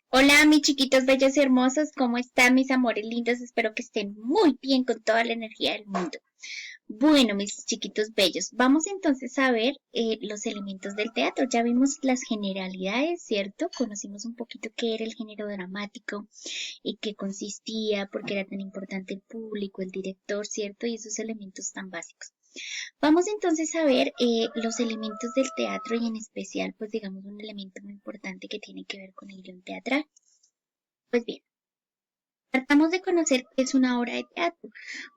Hola, mis chiquitos bellos y hermosos, ¿cómo están mis amores lindos? Espero que estén muy bien con toda la energía del mundo. Bueno, mis chiquitos bellos, vamos entonces a ver los elementos del teatro. Ya vimos las generalidades, ¿cierto? Conocimos un poquito qué era el género dramático y qué consistía, por qué era tan importante el público, el director, ¿cierto? Y esos elementos tan básicos. Vamos entonces a ver los elementos del teatro y en especial, pues digamos, un elemento muy importante que tiene que ver con el guión teatral. Pues bien, tratamos de conocer qué es una obra de teatro.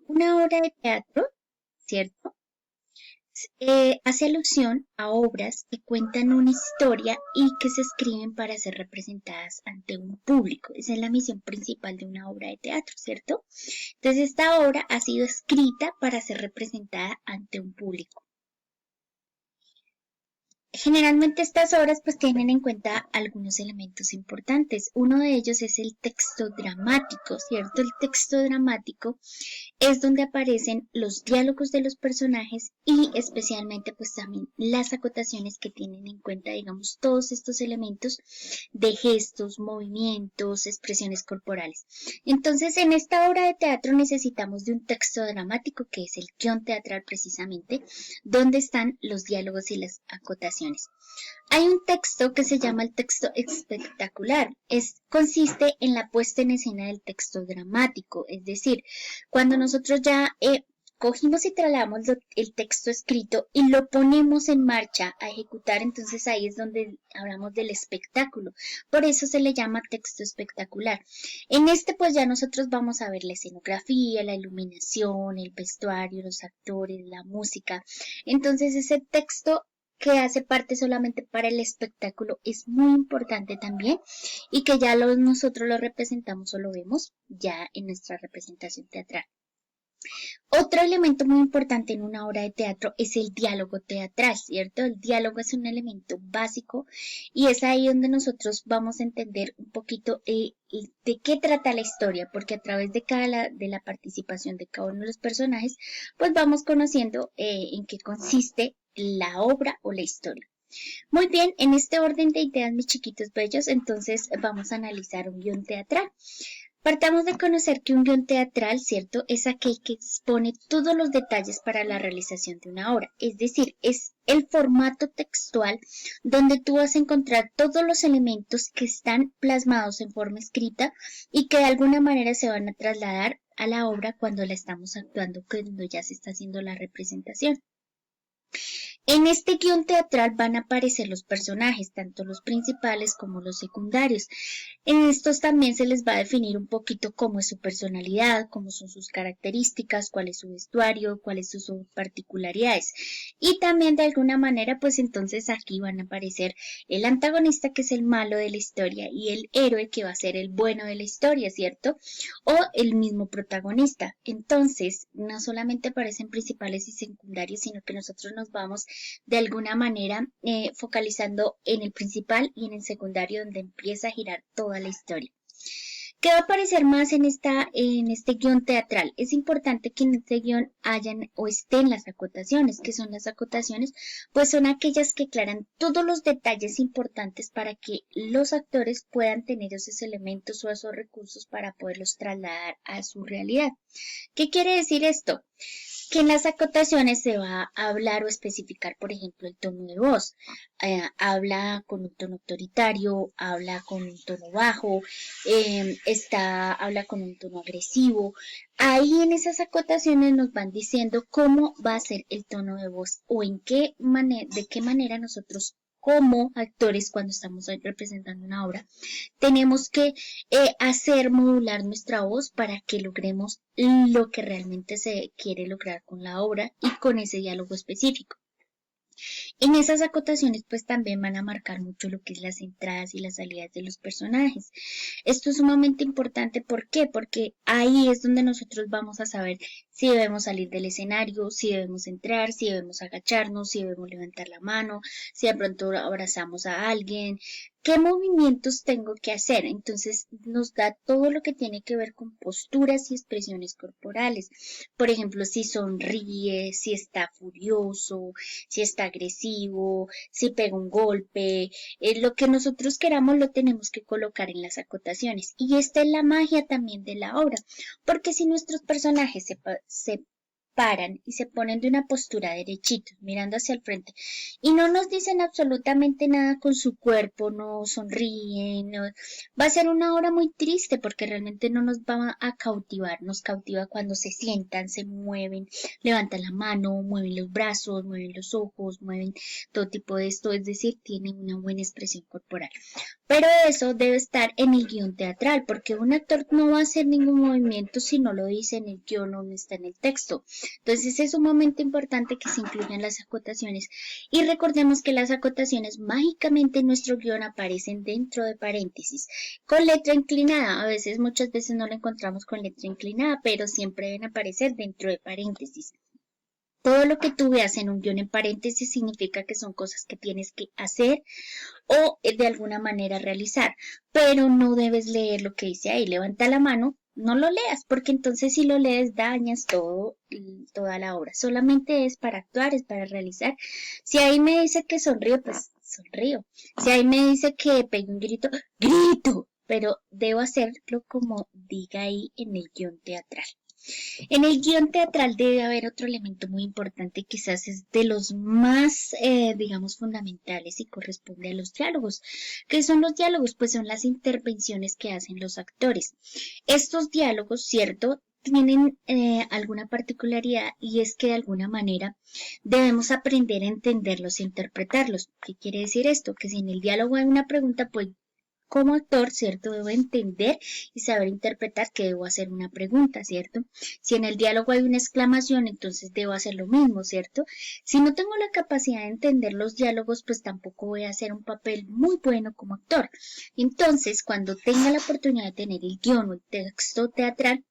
Una obra de teatro, ¿cierto? Hace alusión a obras que cuentan una historia y que se escriben para ser representadas ante un público. Esa es la misión principal de una obra de teatro, ¿cierto? Entonces esta obra ha sido escrita para ser representada ante un público. Generalmente estas obras pues tienen en cuenta algunos elementos importantes. Uno de ellos es el texto dramático, ¿cierto? El texto dramático es donde aparecen los diálogos de los personajes y especialmente pues también las acotaciones que tienen en cuenta, digamos, todos estos elementos de gestos, movimientos, expresiones corporales. Entonces, en esta obra de teatro necesitamos de un texto dramático que es el guión teatral precisamente, donde están los diálogos y las acotaciones. Hay un texto que se llama el texto espectacular. Consiste en la puesta en escena del texto dramático, es decir, cuando nosotros ya cogimos y trasladamos el texto escrito y lo ponemos en marcha a ejecutar, entonces ahí es donde hablamos del espectáculo. Por eso se le llama texto espectacular. En este pues ya nosotros vamos a ver la escenografía, la iluminación, el vestuario, los actores, la música. Entonces ese texto que hace parte solamente para el espectáculo es muy importante también y que ya nosotros lo representamos o lo vemos ya en nuestra representación teatral. Otro elemento muy importante en una obra de teatro es el diálogo teatral, ¿cierto? El diálogo es un elemento básico y es ahí donde nosotros vamos a entender un poquito de qué trata la historia, porque a través de de la participación de cada uno de los personajes, pues vamos conociendo en qué consiste la obra o la historia. Muy bien, en este orden de ideas, mis chiquitos bellos, entonces vamos a analizar un guión teatral. Partamos de conocer que un guión teatral, ¿cierto?, es aquel que expone todos los detalles para la realización de una obra. Es decir, es el formato textual donde tú vas a encontrar todos los elementos que están plasmados en forma escrita y que de alguna manera se van a trasladar a la obra cuando la estamos actuando, cuando ya se está haciendo la representación. En este guión teatral van a aparecer los personajes, tanto los principales como los secundarios. En estos también se les va a definir un poquito cómo es su personalidad, cómo son sus características, cuál es su vestuario, cuáles son sus particularidades. Y también de alguna manera, pues entonces aquí van a aparecer el antagonista que es el malo de la historia y el héroe que va a ser el bueno de la historia, ¿cierto? O el mismo protagonista. Entonces, no solamente aparecen principales y secundarios, sino que nosotros nos vamos de alguna manera focalizando en el principal y en el secundario donde empieza a girar toda la historia. ¿Qué va a aparecer más en este guión teatral? Es importante que en este guión hayan o estén las acotaciones. ¿Qué son las acotaciones? Pues son aquellas que aclaran todos los detalles importantes para que los actores puedan tener esos elementos o esos recursos para poderlos trasladar a su realidad. ¿Qué quiere decir esto? Que en las acotaciones se va a hablar o especificar, por ejemplo, el tono de voz. Habla con un tono autoritario, habla con un tono bajo, habla con un tono agresivo. Ahí en esas acotaciones nos van diciendo cómo va a ser el tono de voz o de qué manera nosotros como actores cuando estamos representando una obra tenemos que hacer modular nuestra voz para que logremos lo que realmente se quiere lograr con la obra y con ese diálogo específico. En esas acotaciones pues también van a marcar mucho lo que es las entradas y las salidas de los personajes. Esto es sumamente importante, ¿por qué? Porque ahí es donde nosotros vamos a saber si debemos salir del escenario, si debemos entrar, si debemos agacharnos, si debemos levantar la mano, si de pronto abrazamos a alguien, ¿Qué movimientos tengo que hacer? Entonces nos da todo lo que tiene que ver con posturas y expresiones corporales. Por ejemplo, si sonríe, si está furioso, si está agresivo, si pega un golpe. Lo que nosotros queramos lo tenemos que colocar en las acotaciones. Y esta es la magia también de la obra, porque si nuestros personajes se paran y se ponen de una postura derechitos, mirando hacia el frente, y no nos dicen absolutamente nada con su cuerpo, no sonríen, va a ser una obra muy triste porque realmente no nos va a cautivar, nos cautiva cuando se sientan, se mueven, levantan la mano, mueven los brazos, mueven los ojos, mueven todo tipo de esto, es decir, tienen una buena expresión corporal. Pero eso debe estar en el guión teatral, porque un actor no va a hacer ningún movimiento si no lo dice en el guión o no está en el texto. Entonces es un momento importante que se incluyan las acotaciones. Y recordemos que las acotaciones mágicamente en nuestro guión aparecen dentro de paréntesis, con letra inclinada. A veces, muchas veces no la encontramos con letra inclinada, pero siempre deben aparecer dentro de paréntesis. Todo lo que tú veas en un guión en paréntesis significa que son cosas que tienes que hacer o de alguna manera realizar, pero no debes leer lo que dice ahí. Levanta la mano, no lo leas, porque entonces si lo lees dañas toda la obra. Solamente es para actuar, es para realizar. Si ahí me dice que sonrío, pues sonrío. Si ahí me dice que pegue un grito, grito, pero debo hacerlo como diga ahí en el guión teatral. En el guión teatral debe haber otro elemento muy importante, quizás es de los más, digamos, fundamentales y corresponde a los diálogos. ¿Qué son los diálogos? Pues son las intervenciones que hacen los actores. Estos diálogos, ¿cierto? Tienen alguna particularidad y es que de alguna manera debemos aprender a entenderlos e interpretarlos. ¿Qué quiere decir esto? Que si en el diálogo hay una pregunta, pues como actor, ¿cierto? Debo entender y saber interpretar que debo hacer una pregunta, ¿cierto? Si en el diálogo hay una exclamación, entonces debo hacer lo mismo, ¿cierto? Si no tengo la capacidad de entender los diálogos, pues tampoco voy a hacer un papel muy bueno como actor. Entonces, cuando tenga la oportunidad de tener el guión o el texto teatral,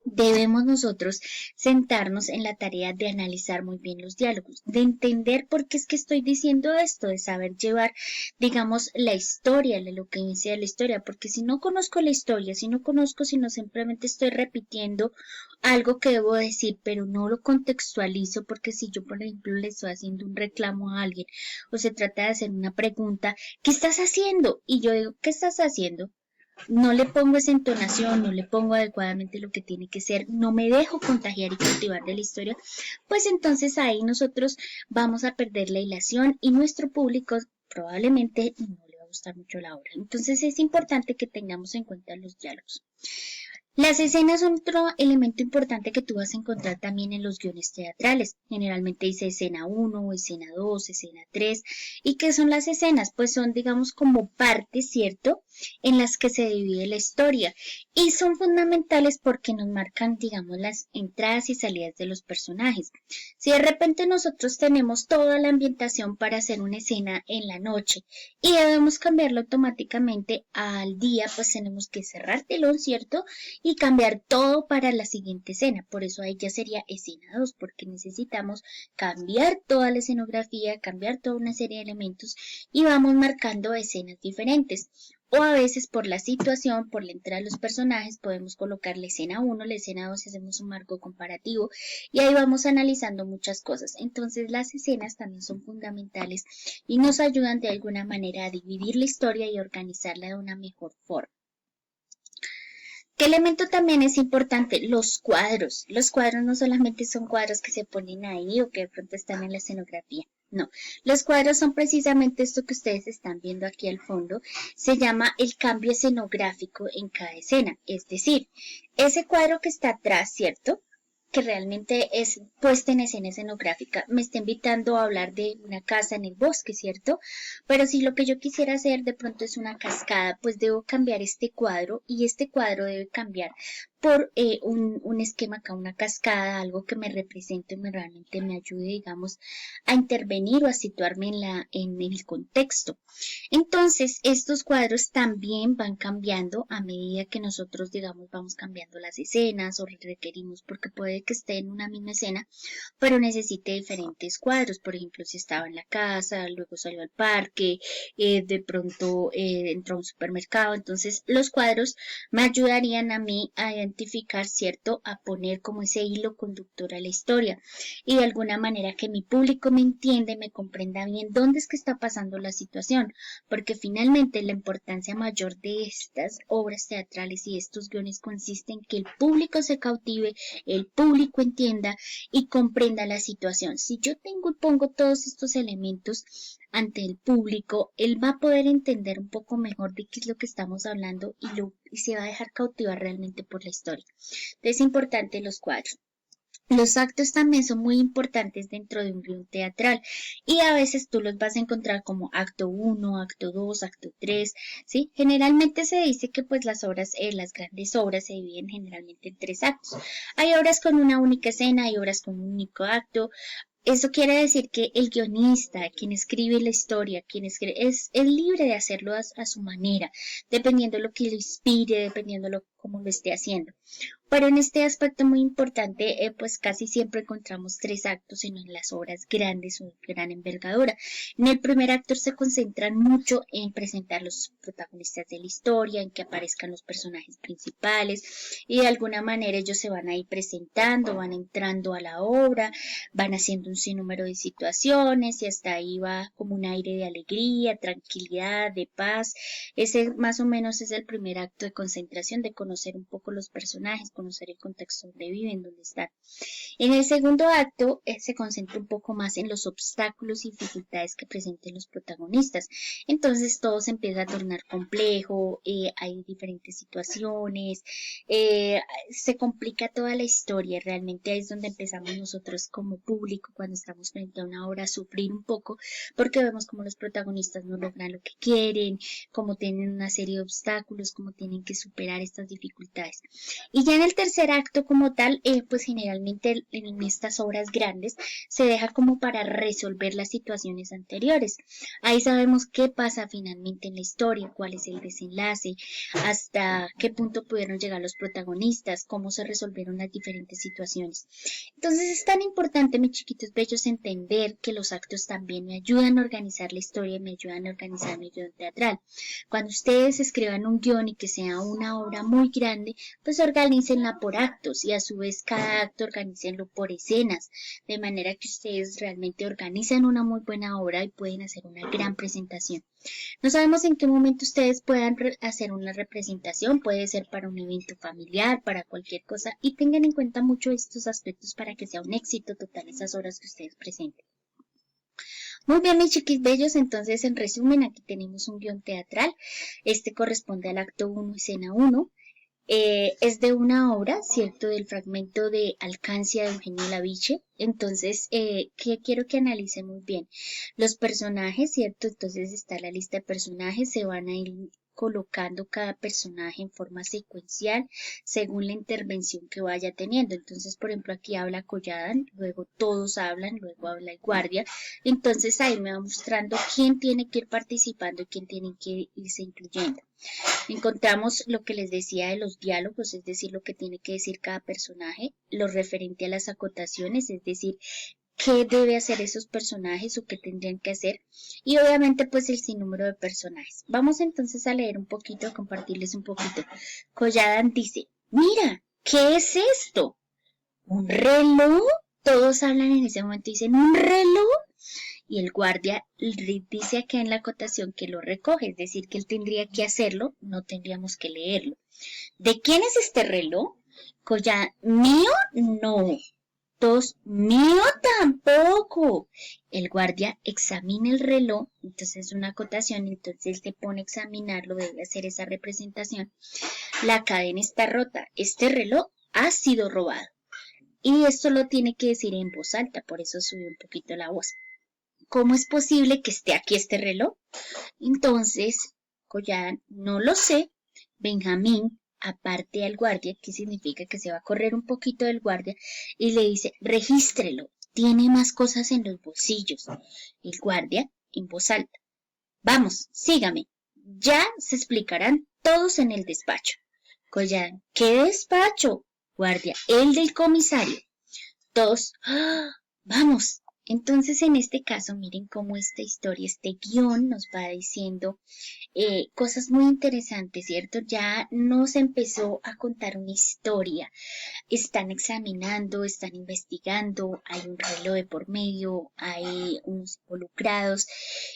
debemos nosotros sentarnos en la tarea de analizar muy bien los diálogos, de entender por qué es que estoy diciendo esto, de saber llevar, digamos, la historia, lo que inicia la historia, porque si no conozco la historia, si no conozco, si no simplemente estoy repitiendo algo que debo decir, pero no lo contextualizo, porque si yo, por ejemplo, le estoy haciendo un reclamo a alguien o se trata de hacer una pregunta, ¿qué estás haciendo? Y yo digo, ¿qué estás haciendo? No le pongo esa entonación, no le pongo adecuadamente lo que tiene que ser, no me dejo contagiar y cultivar de la historia, pues entonces ahí nosotros vamos a perder la hilación y nuestro público probablemente no le va a gustar mucho la obra. Entonces es importante que tengamos en cuenta los diálogos. Las escenas son otro elemento importante que tú vas a encontrar también en los guiones teatrales. Generalmente dice escena 1, escena 2, escena 3. ¿Y qué son las escenas? Pues son, digamos, como partes, ¿cierto? En las que se divide la historia. Y son fundamentales porque nos marcan, digamos, las entradas y salidas de los personajes. Si de repente nosotros tenemos toda la ambientación para hacer una escena en la noche y debemos cambiarlo automáticamente al día, pues tenemos que cerrar telón, ¿cierto? Y cambiar todo para la siguiente escena. Por eso ahí ya sería escena 2, porque necesitamos cambiar toda la escenografía, cambiar toda una serie de elementos y vamos marcando escenas diferentes. O a veces por la situación, por la entrada de los personajes, podemos colocar la escena 1, la escena 2 y hacemos un marco comparativo y ahí vamos analizando muchas cosas. Entonces las escenas también son fundamentales y nos ayudan de alguna manera a dividir la historia y organizarla de una mejor forma. ¿Qué elemento también es importante? Los cuadros. Los cuadros no solamente son cuadros que se ponen ahí o que de pronto están en la escenografía. No, los cuadros son precisamente esto que ustedes están viendo aquí al fondo. Se llama el cambio escenográfico en cada escena. Es decir, ese cuadro que está atrás, ¿cierto? Que realmente es puesta en escena escenográfica, me está invitando a hablar de una casa en el bosque, ¿cierto? Pero si lo que yo quisiera hacer de pronto es una cascada, pues debo cambiar este cuadro y este cuadro debe cambiar por un esquema acá, una cascada, algo que me represente, realmente me ayude, digamos, a intervenir o a situarme en el contexto. Entonces, estos cuadros también van cambiando a medida que nosotros, digamos, vamos cambiando las escenas o requerimos, porque puede que esté en una misma escena, pero necesite diferentes cuadros. Por ejemplo, si estaba en la casa, luego salió al parque, de pronto entró a un supermercado. Entonces, los cuadros me ayudarían a mí a identificar, ¿cierto? A poner como ese hilo conductor a la historia y de alguna manera que mi público me entienda y me comprenda bien dónde es que está pasando la situación, porque finalmente la importancia mayor de estas obras teatrales y estos guiones consiste en que el público se cautive, el público entienda y comprenda la situación. Si yo tengo y pongo todos estos elementos ante el público, él va a poder entender un poco mejor de qué es lo que estamos hablando y se va a dejar cautivar realmente por la historia. Entonces, es importante los cuadros. Los actos también son muy importantes dentro de un guión teatral y a veces tú los vas a encontrar como acto 1, acto 2, acto 3, ¿sí? Generalmente se dice que pues las obras, las grandes obras se dividen generalmente en 3 actos. Hay obras con una única escena, hay obras con un único acto. Eso quiere decir que el guionista, quien escribe la historia, es libre de hacerlo a su manera, dependiendo de lo que lo inspire, dependiendo de cómo lo esté haciendo. Pero en este aspecto muy importante, pues casi siempre encontramos 3 actos en las obras grandes o de gran envergadura. En el primer acto se concentran mucho en presentar los protagonistas de la historia, en que aparezcan los personajes principales y de alguna manera ellos se van a ir presentando, van entrando a la obra, van haciendo un sinnúmero de situaciones y hasta ahí va como un aire de alegría, tranquilidad, de paz. Ese más o menos es el primer acto de concentración, de conocer un poco los personajes, conocer el contexto donde viven, donde están. En el segundo acto se concentra un poco más en los obstáculos y dificultades que presenten los protagonistas. Entonces todo se empieza a tornar complejo, hay diferentes situaciones, se complica toda la historia. Realmente ahí es donde empezamos nosotros como público, cuando estamos frente a una obra, a sufrir un poco, porque vemos como los protagonistas no logran lo que quieren, cómo tienen una serie de obstáculos, cómo tienen que superar estas dificultades. Y ya en el tercer acto como tal, pues generalmente en estas obras grandes se deja como para resolver las situaciones anteriores. Ahí sabemos qué pasa finalmente en la historia, cuál es el desenlace, hasta qué punto pudieron llegar los protagonistas, cómo se resolvieron las diferentes situaciones. Entonces es tan importante, mis chiquitos bellos, entender que los actos también me ayudan a organizar la historia, me ayudan a organizar mi guión teatral. Cuando ustedes escriban un guión y que sea una obra muy grande, pues organícenla por actos y a su vez cada acto organícenlo por escenas, de manera que ustedes realmente organizan una muy buena obra y pueden hacer una gran presentación. No sabemos en qué momento ustedes puedan hacer una representación, puede ser para un evento familiar, para cualquier cosa, y tengan en cuenta mucho estos aspectos para que sea un éxito total esas obras que ustedes presenten. Muy bien, mis chiquis bellos, entonces en resumen aquí tenemos un guión teatral. Este corresponde al acto 1, escena 1. Es de una obra, ¿cierto? Del fragmento de Alcancia de Eugenio Labiche. Entonces, que quiero que analicen muy bien. Los personajes, ¿cierto? Entonces está la lista de personajes, se van a ir colocando cada personaje en forma secuencial según la intervención que vaya teniendo. Entonces, por ejemplo, aquí habla Collada, luego todos hablan, luego habla el guardia. Entonces ahí me va mostrando quién tiene que ir participando y quién tiene que irse incluyendo. Encontramos lo que les decía de los diálogos, es decir, lo que tiene que decir cada personaje, lo referente a las acotaciones, es decir, qué debe hacer esos personajes o qué tendrían que hacer, y obviamente pues el sinnúmero de personajes. Vamos entonces a leer un poquito, a compartirles un poquito. Colladan dice, mira, ¿qué es esto? ¿Un reloj? Todos hablan en ese momento y dicen, ¿un reloj? Y el guardia dice acá en la acotación que lo recoge, es decir, que él tendría que hacerlo, no tendríamos que leerlo. ¿De quién es este reloj? Collada, ¿mío? No. Todos, mío tampoco. El guardia examina el reloj, entonces es una acotación, entonces él se pone a examinarlo, debe hacer esa representación. La cadena está rota, este reloj ha sido robado. Y esto lo tiene que decir en voz alta, por eso sube un poquito la voz. ¿Cómo es posible que esté aquí este reloj? Entonces, Collada, no lo sé. Benjamín, aparte al guardia, que significa que se va a correr un poquito del guardia, y le dice, regístrelo, tiene más cosas en los bolsillos. El guardia, en voz alta, vamos, sígame, ya se explicarán todos en el despacho. Collado, ¿qué despacho? Guardia, el del comisario. Todos, ¡ah! Vamos. Entonces, en este caso, miren cómo esta historia, este guión nos va diciendo cosas muy interesantes, ¿cierto? Ya nos empezó a contar una historia. Están examinando, están investigando, hay un reloj de por medio, hay unos involucrados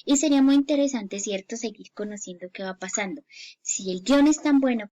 y sería muy interesante, ¿cierto? Seguir conociendo qué va pasando. Si el guión es tan bueno